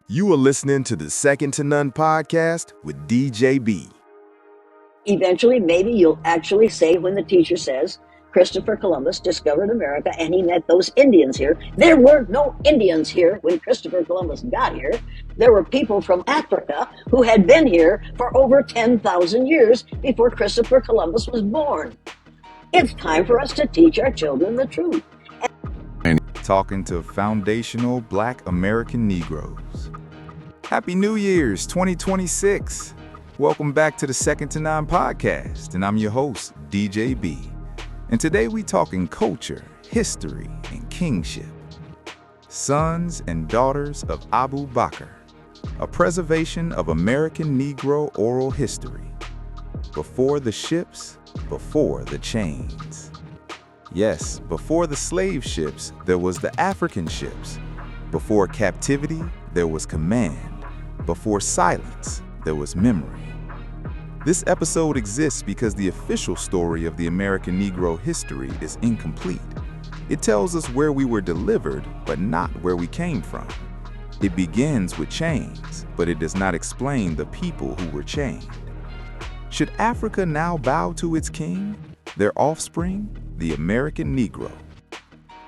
You are listening to the Second to None podcast with DJB. Eventually, maybe you'll actually say when the teacher says Christopher Columbus discovered America and he met those Indians here. There were no Indians here when Christopher Columbus got here. There were people from Africa who had been here for over 10,000 years before Christopher Columbus was born. It's time for us to teach our children the truth. Talking to foundational Black American Negroes. Happy New Year's 2026. Welcome back to the Second to None podcast, and I'm your host, DJB. And today we talking culture, history, and kingship. Sons and daughters of Abu Bakr, a preservation of American Negro oral history. Before the ships, before the chains. Yes, before the slave ships, there was the African ships. Before captivity, there was command. Before silence, there was memory. This episode exists because the official story of the American Negro history is incomplete. It tells us where we were delivered, but not where we came from. It begins with chains, but it does not explain the people who were chained. Should Africa now bow to its king, their offspring, the American Negro?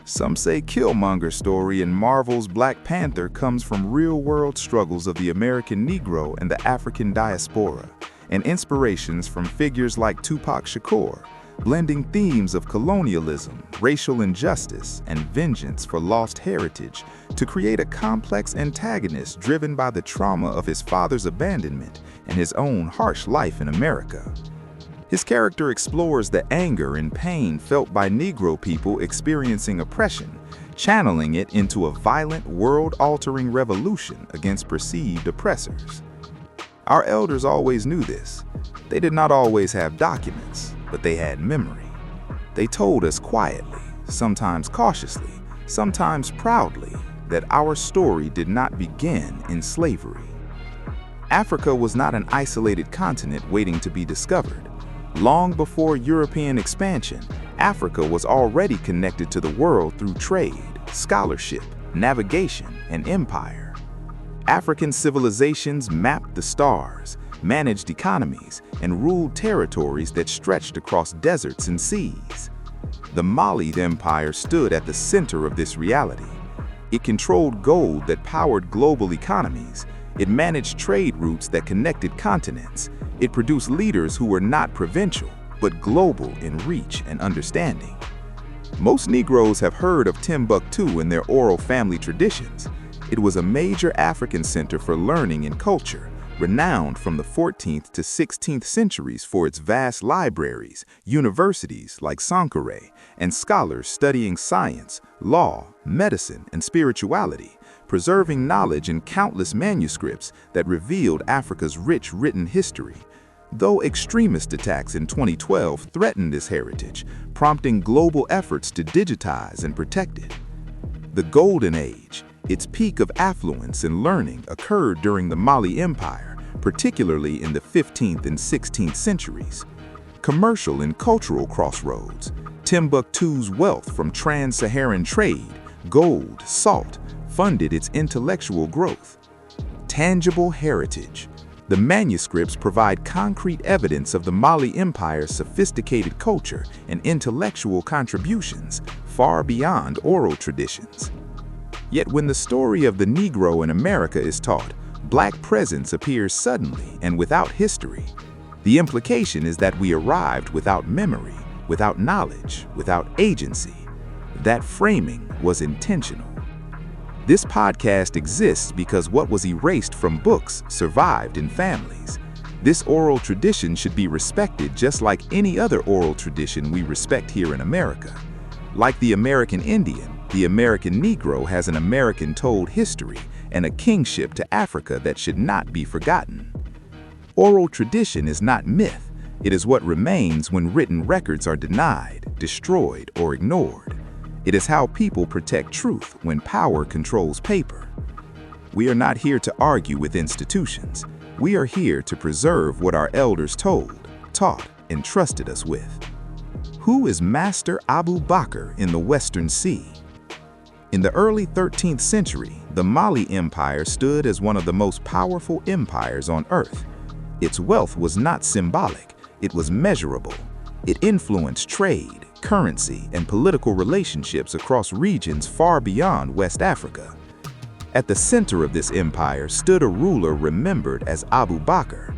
Some say Killmonger's story in Marvel's Black Panther comes from real-world struggles of the American Negro and the African diaspora, and inspirations from figures like Tupac Shakur, blending themes of colonialism, racial injustice, and vengeance for lost heritage to create a complex antagonist driven by the trauma of his father's abandonment and his own harsh life in America. His character explores the anger and pain felt by Negro people experiencing oppression, channeling it into a violent, world-altering revolution against perceived oppressors. Our elders always knew this. They did not always have documents, but they had memory. They told us quietly, sometimes cautiously, sometimes proudly, that our story did not begin in slavery. Africa was not an isolated continent waiting to be discovered. Long before European expansion, Africa was already connected to the world through trade, scholarship, navigation, and empire. African civilizations mapped the stars, managed economies, and ruled territories that stretched across deserts and seas. The Mali Empire stood at the center of this reality. It controlled gold that powered global economies. It managed trade routes that connected continents. It produced leaders who were not provincial, but global in reach and understanding. Most Negroes have heard of Timbuktu in their oral family traditions. It was a major African center for learning and culture, renowned from the 14th to 16th centuries for its vast libraries, universities like Sankore, and scholars studying science, law, medicine, and spirituality, preserving knowledge in countless manuscripts that revealed Africa's rich written history. Though extremist attacks in 2012 threatened this heritage, prompting global efforts to digitize and protect it. The Golden Age, its peak of affluence and learning, occurred during the Mali Empire, particularly in the 15th and 16th centuries. Commercial and cultural crossroads, Timbuktu's wealth from trans-Saharan trade, gold, salt, funded its intellectual growth. Tangible heritage. The manuscripts provide concrete evidence of the Mali Empire's sophisticated culture and intellectual contributions far beyond oral traditions. Yet when the story of the Negro in America is taught, Black presence appears suddenly and without history. The implication is that we arrived without memory, without knowledge, without agency. That framing was intentional. This podcast exists because what was erased from books survived in families. This oral tradition should be respected just like any other oral tradition we respect here in America. Like the American Indian, the American Negro has an American-told history and a kingship to Africa that should not be forgotten. Oral tradition is not myth. It is what remains when written records are denied, destroyed, or ignored. It is how people protect truth when power controls paper. We are not here to argue with institutions. We are here to preserve what our elders told, taught, and trusted us with. Who is Master Abu Bakr in the Western Sea? In the early 13th century, the Mali Empire stood as one of the most powerful empires on Earth. Its wealth was not symbolic, it was measurable. It influenced trade, currency, and political relationships across regions far beyond West Africa. At the center of this empire stood a ruler remembered as Abu Bakr.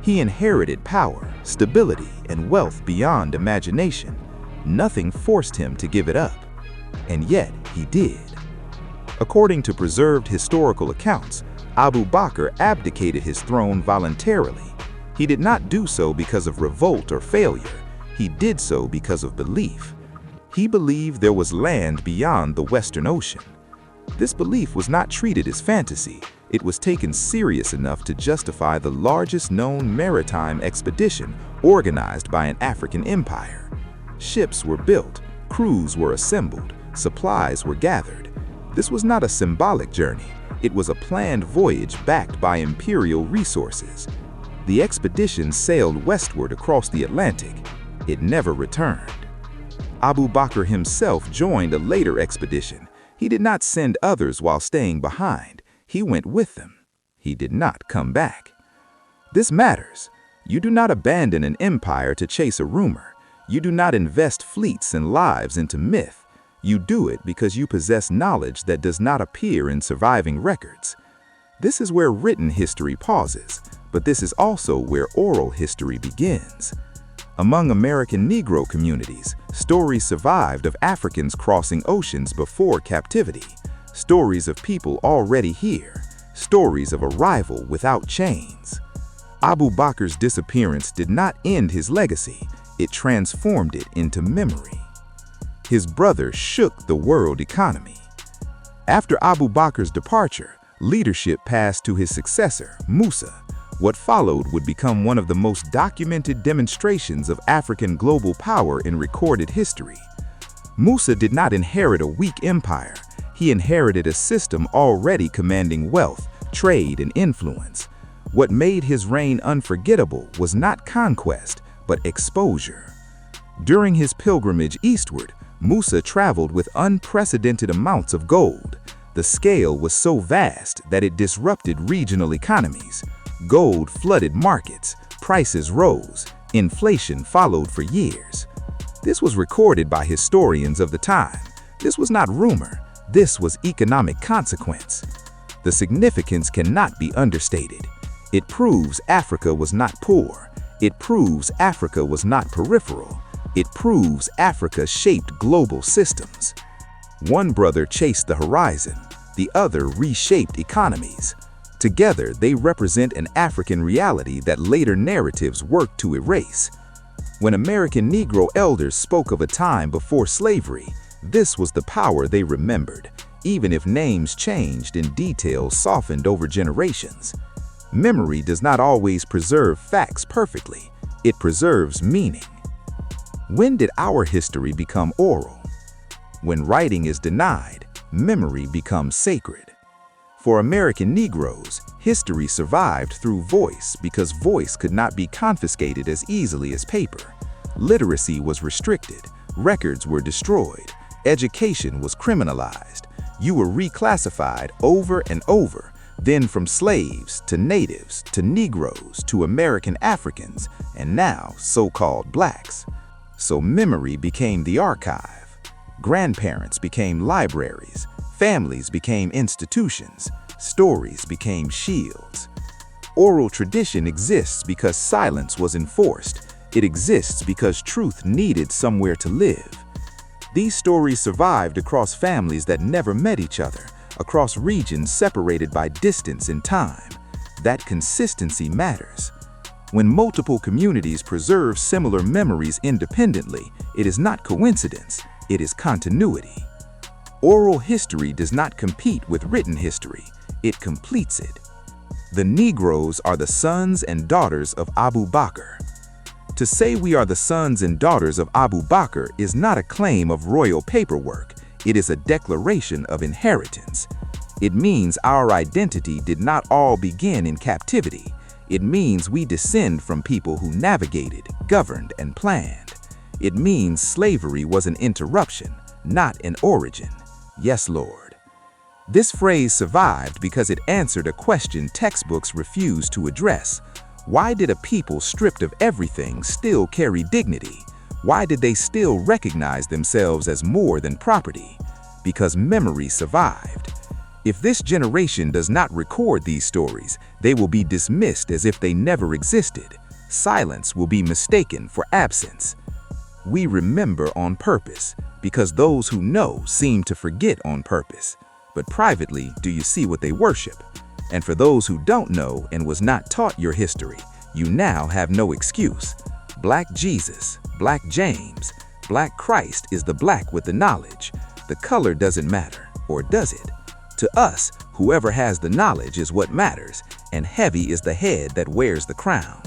He inherited power, stability, and wealth beyond imagination. Nothing forced him to give it up. And yet, he did. According to preserved historical accounts, Abu Bakr abdicated his throne voluntarily. He did not do so because of revolt or failure. He did so because of belief. He believed there was land beyond the Western Ocean. This belief was not treated as fantasy. It was taken serious enough to justify the largest known maritime expedition organized by an African empire. Ships were built, crews were assembled, supplies were gathered. This was not a symbolic journey. It was a planned voyage backed by imperial resources. The expedition sailed westward across the Atlantic. It never returned. Abu Bakr himself joined a later expedition. He did not send others while staying behind. He went with them. He did not come back. This matters. You do not abandon an empire to chase a rumor. You do not invest fleets and lives into myth. You do it because you possess knowledge that does not appear in surviving records. This is where written history pauses, but this is also where oral history begins. Among American Negro communities, stories survived of Africans crossing oceans before captivity, stories of people already here, stories of arrival without chains. Abu Bakr's disappearance did not end his legacy, it transformed it into memory. His brother shook the world economy. After Abu Bakr's departure, leadership passed to his successor, Musa. What followed would become one of the most documented demonstrations of African global power in recorded history. Musa did not inherit a weak empire. He inherited a system already commanding wealth, trade, and influence. What made his reign unforgettable was not conquest, but exposure. During his pilgrimage eastward, Musa traveled with unprecedented amounts of gold. The scale was so vast that it disrupted regional economies. Gold flooded markets, prices rose, inflation followed for years. This was recorded by historians of the time. This was not rumor, this was economic consequence. The significance cannot be understated. It proves Africa was not poor. It proves Africa was not peripheral. It proves Africa shaped global systems. One brother chased the horizon, the other reshaped economies. Together, they represent an African reality that later narratives worked to erase. When American Negro elders spoke of a time before slavery, this was the power they remembered, even if names changed and details softened over generations. Memory does not always preserve facts perfectly, it preserves meaning. When did our history become oral? When writing is denied, memory becomes sacred. For American Negroes, history survived through voice because voice could not be confiscated as easily as paper. Literacy was restricted, records were destroyed, education was criminalized. You were reclassified over and over, then from slaves to natives to Negroes to American Africans, and now so-called blacks. So memory became the archive. Grandparents became libraries. Families became institutions, stories became shields. Oral tradition exists because silence was enforced. It exists because truth needed somewhere to live. These stories survived across families that never met each other, across regions separated by distance and time. That consistency matters. When multiple communities preserve similar memories independently, it is not coincidence, it is continuity. Oral history does not compete with written history, it completes it. The Negroes are the sons and daughters of Abu Bakr. To say we are the sons and daughters of Abu Bakr is not a claim of royal paperwork, it is a declaration of inheritance. It means our identity did not all begin in captivity. It means we descend from people who navigated, governed, and planned. It means slavery was an interruption, not an origin. Yes, Lord. This phrase survived because it answered a question textbooks refused to address. Why did a people stripped of everything still carry dignity? Why did they still recognize themselves as more than property? Because memory survived. If this generation does not record these stories, they will be dismissed as if they never existed. Silence will be mistaken for absence. We remember on purpose, because those who know seem to forget on purpose. But privately, do you see what they worship? And for those who don't know and was not taught your history, you now have no excuse. Black Jesus, Black James, Black Christ is the black with the knowledge. The color doesn't matter, or does it? To us, whoever has the knowledge is what matters, and heavy is the head that wears the crown.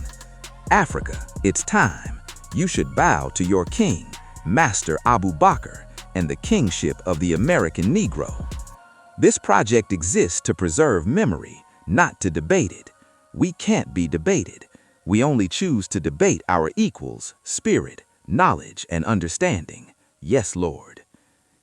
Africa, it's time. You should bow to your king, Master Abu Bakr, and the kingship of the American Negro. This project exists to preserve memory, not to debate it. We can't be debated. We only choose to debate our equals, spirit, knowledge, and understanding. Yes, Lord.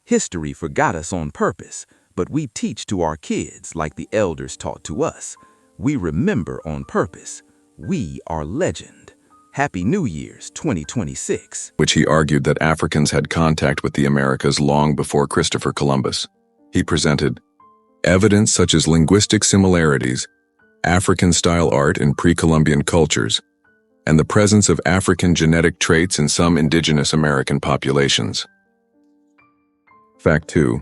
History forgot us on purpose, but we teach to our kids like the elders taught to us. We remember on purpose. We are legend. Happy New Year's 2026. Which he argued that Africans had contact with the Americas long before Christopher Columbus. He presented evidence such as linguistic similarities, African-style art in pre-Columbian cultures, and the presence of African genetic traits in some indigenous American populations. Fact 2.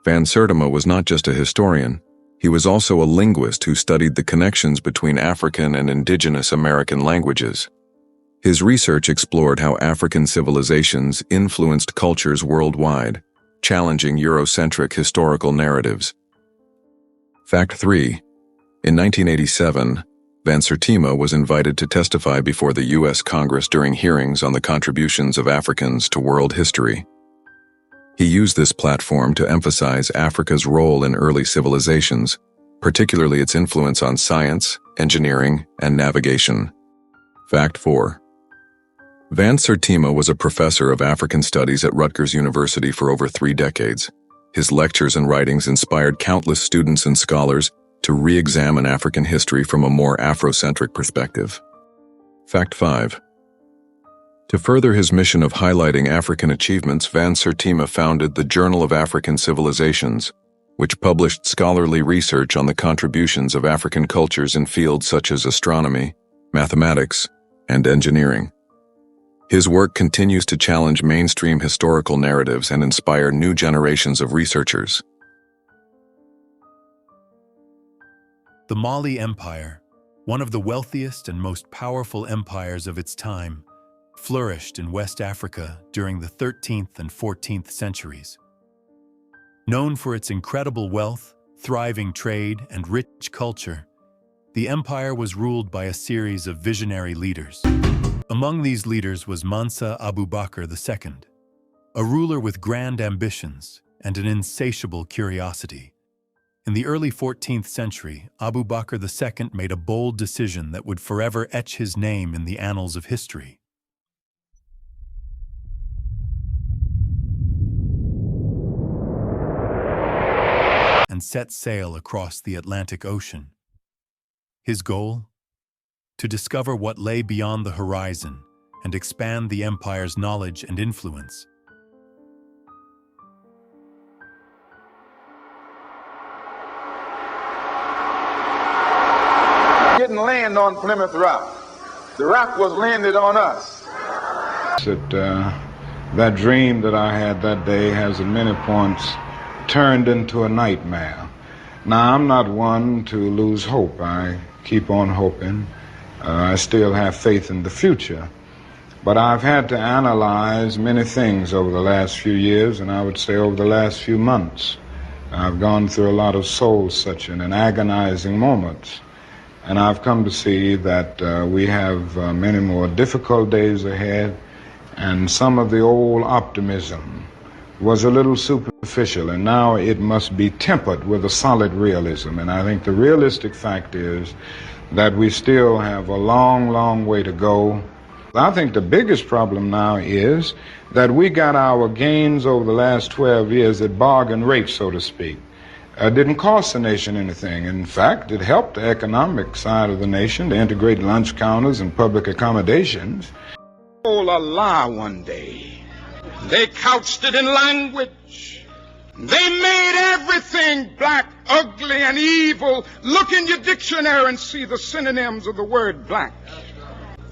Van Sertima was not just a historian, he was also a linguist who studied the connections between African and indigenous American languages. His research explored how African civilizations influenced cultures worldwide, challenging Eurocentric historical narratives. Fact 3. In 1987, Van Sertima was invited to testify before the U.S. Congress during hearings on the contributions of Africans to world history. He used this platform to emphasize Africa's role in early civilizations, particularly its influence on science, engineering, and navigation. Fact 4. Van Sertima was a professor of African studies at Rutgers University for over 3 decades. His lectures and writings inspired countless students and scholars to re-examine African history from a more Afrocentric perspective. Fact 5. To further his mission of highlighting African achievements, Van Sertima founded the Journal of African Civilizations, which published scholarly research on the contributions of African cultures in fields such as astronomy, mathematics, and engineering. His work continues to challenge mainstream historical narratives and inspire new generations of researchers. The Mali Empire, one of the wealthiest and most powerful empires of its time, flourished in West Africa during the 13th and 14th centuries. Known for its incredible wealth, thriving trade, and rich culture, the empire was ruled by a series of visionary leaders. Among these leaders was Mansa Abu Bakr II, a ruler with grand ambitions and an insatiable curiosity. In the early 14th century, Abu Bakr II made a bold decision that would forever etch his name in the annals of history. And set sail across the Atlantic Ocean. His goal? To discover what lay beyond the horizon and expand the empire's knowledge and influence. Didn't land on Plymouth Rock. The rock was landed on us. That dream that I had that day has at many points turned into a nightmare. Now, I'm not one to lose hope. I keep on hoping. I still have faith in the future. But I've had to analyze many things over the last few years, and I would say over the last few months. I've gone through a lot of soul-searching and agonizing moments. And I've come to see that we have many more difficult days ahead, and some of the old optimism was a little superficial, and now it must be tempered with a solid realism. And I think the realistic fact is that we still have a long, long way to go I think the biggest problem now is that we got our gains over the last 12 years at bargain rates, so to speak. Didn't cost the nation anything. In fact, it helped the economic side of the nation to integrate lunch counters and public accommodations. Told a lie one day. They couched it in language. They made everything black, ugly, and evil. Look in your dictionary and see the synonyms of the word black.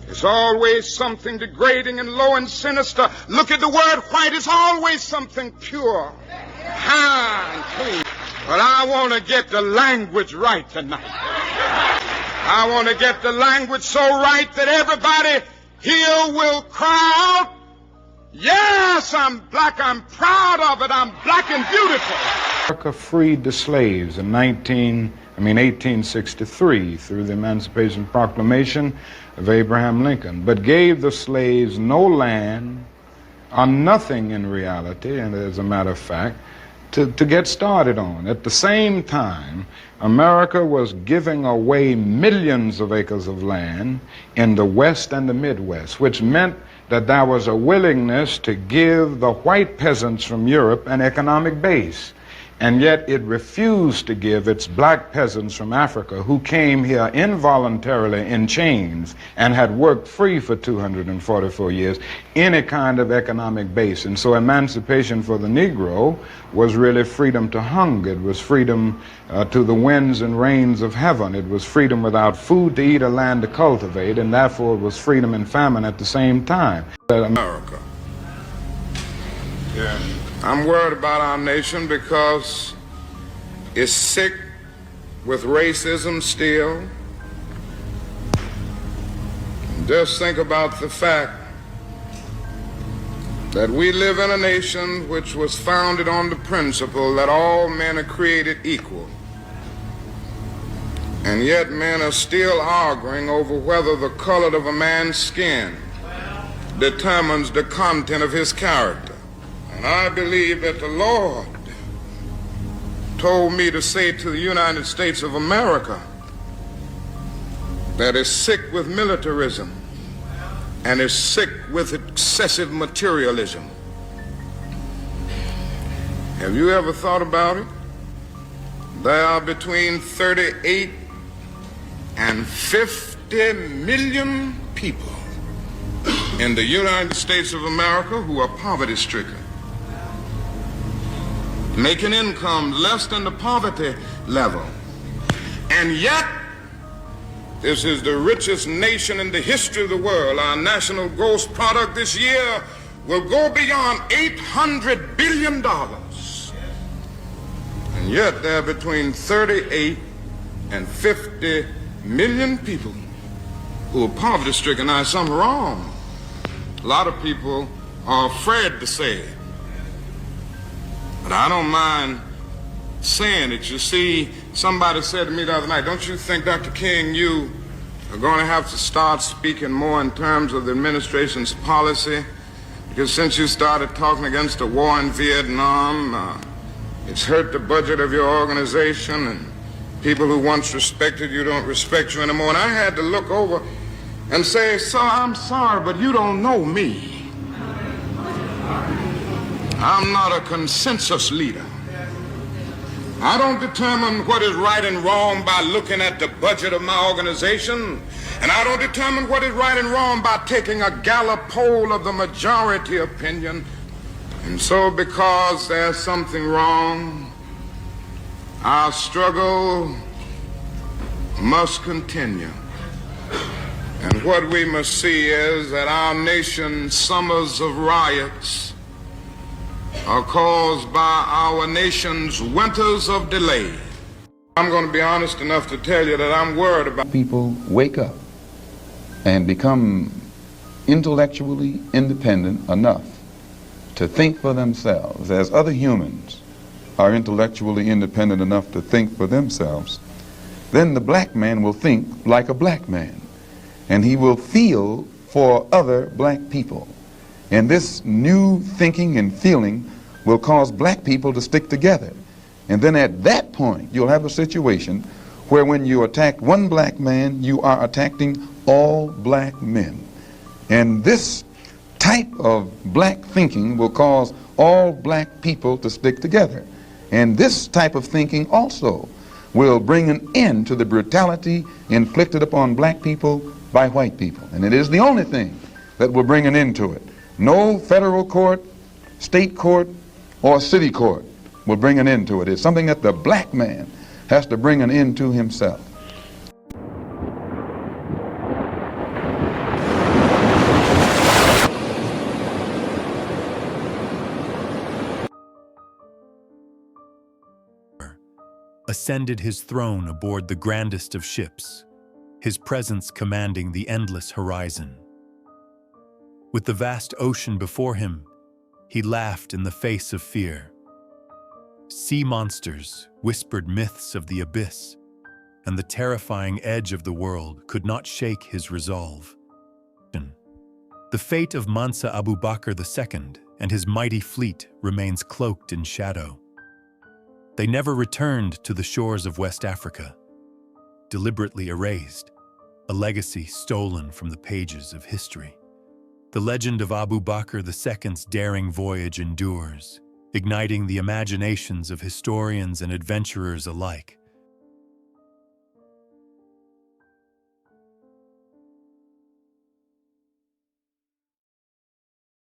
It's always something degrading and low and sinister. Look at the word white. It's always something pure, high, and clean. But I want to get the language right tonight. I want to get the language so right that everybody here will cry out, yes, I'm black, I'm proud of it, I'm black and beautiful. America freed the slaves in 1863 through the Emancipation Proclamation of Abraham Lincoln, but gave the slaves no land or nothing in reality, and as a matter of fact, to get started on. At the same time, America was giving away millions of acres of land in the West and the Midwest, which meant that there was a willingness to give the white peasants from Europe an economic base. And yet it refused to give its black peasants from Africa, who came here involuntarily in chains and had worked free for 244 years, any kind of economic base. And so emancipation for the Negro was really freedom to hunger. It was freedom to the winds and rains of heaven. It was freedom without food to eat or land to cultivate, and therefore it was freedom and famine at the same time. America. Yeah. I'm worried about our nation because it's sick with racism still. Just think about the fact that we live in a nation which was founded on the principle that all men are created equal. And yet men are still arguing over whether the color of a man's skin determines the content of his character. And I believe that the Lord told me to say to the United States of America that is sick with militarism and is sick with excessive materialism. Have you ever thought about it? There are between 38 and 50 million people in the United States of America who are poverty-stricken, making income less than the poverty level. And yet, this is the richest nation in the history of the world. Our national gross product this year will go beyond $800 billion. And yet, there are between 38 and 50 million people who are poverty-stricken. Now, something wrong. A lot of people are afraid to say it. But I don't mind saying it. You see, somebody said to me the other night, don't you think, Dr. King, you are going to have to start speaking more in terms of the administration's policy? Because since you started talking against the war in Vietnam, it's hurt the budget of your organization, and people who once respected you don't respect you anymore. And I had to look over and say, sir, I'm sorry, but you don't know me. I'm not a consensus leader. I don't determine what is right and wrong by looking at the budget of my organization, and I don't determine what is right and wrong by taking a Gallup poll of the majority opinion. And so, because there's something wrong, our struggle must continue. And what we must see is that our nation's summers of riots are caused by our nation's winters of delay. I'm going to be honest enough to tell you that I'm worried about people wake up and become intellectually independent enough to think for themselves, as other humans are intellectually independent enough to think for themselves, then the black man will think like a black man, and he will feel for other black people. And this new thinking and feeling will cause black people to stick together. And then at that point, you'll have a situation where when you attack one black man, you are attacking all black men. And this type of black thinking will cause all black people to stick together. And this type of thinking also will bring an end to the brutality inflicted upon black people by white people. And it is the only thing that will bring an end to it. No federal court, state court, or city court will bring an end to it. It's something that the black man has to bring an end to himself. Ascended his throne aboard the grandest of ships, his presence commanding the endless horizon. With the vast ocean before him, he laughed in the face of fear. Sea monsters whispered myths of the abyss, and the terrifying edge of the world could not shake his resolve. The fate of Mansa Abu Bakr II and his mighty fleet remains cloaked in shadow. They never returned to the shores of West Africa, deliberately erased, a legacy stolen from the pages of history. The legend of Abu Bakr II's daring voyage endures, igniting the imaginations of historians and adventurers alike.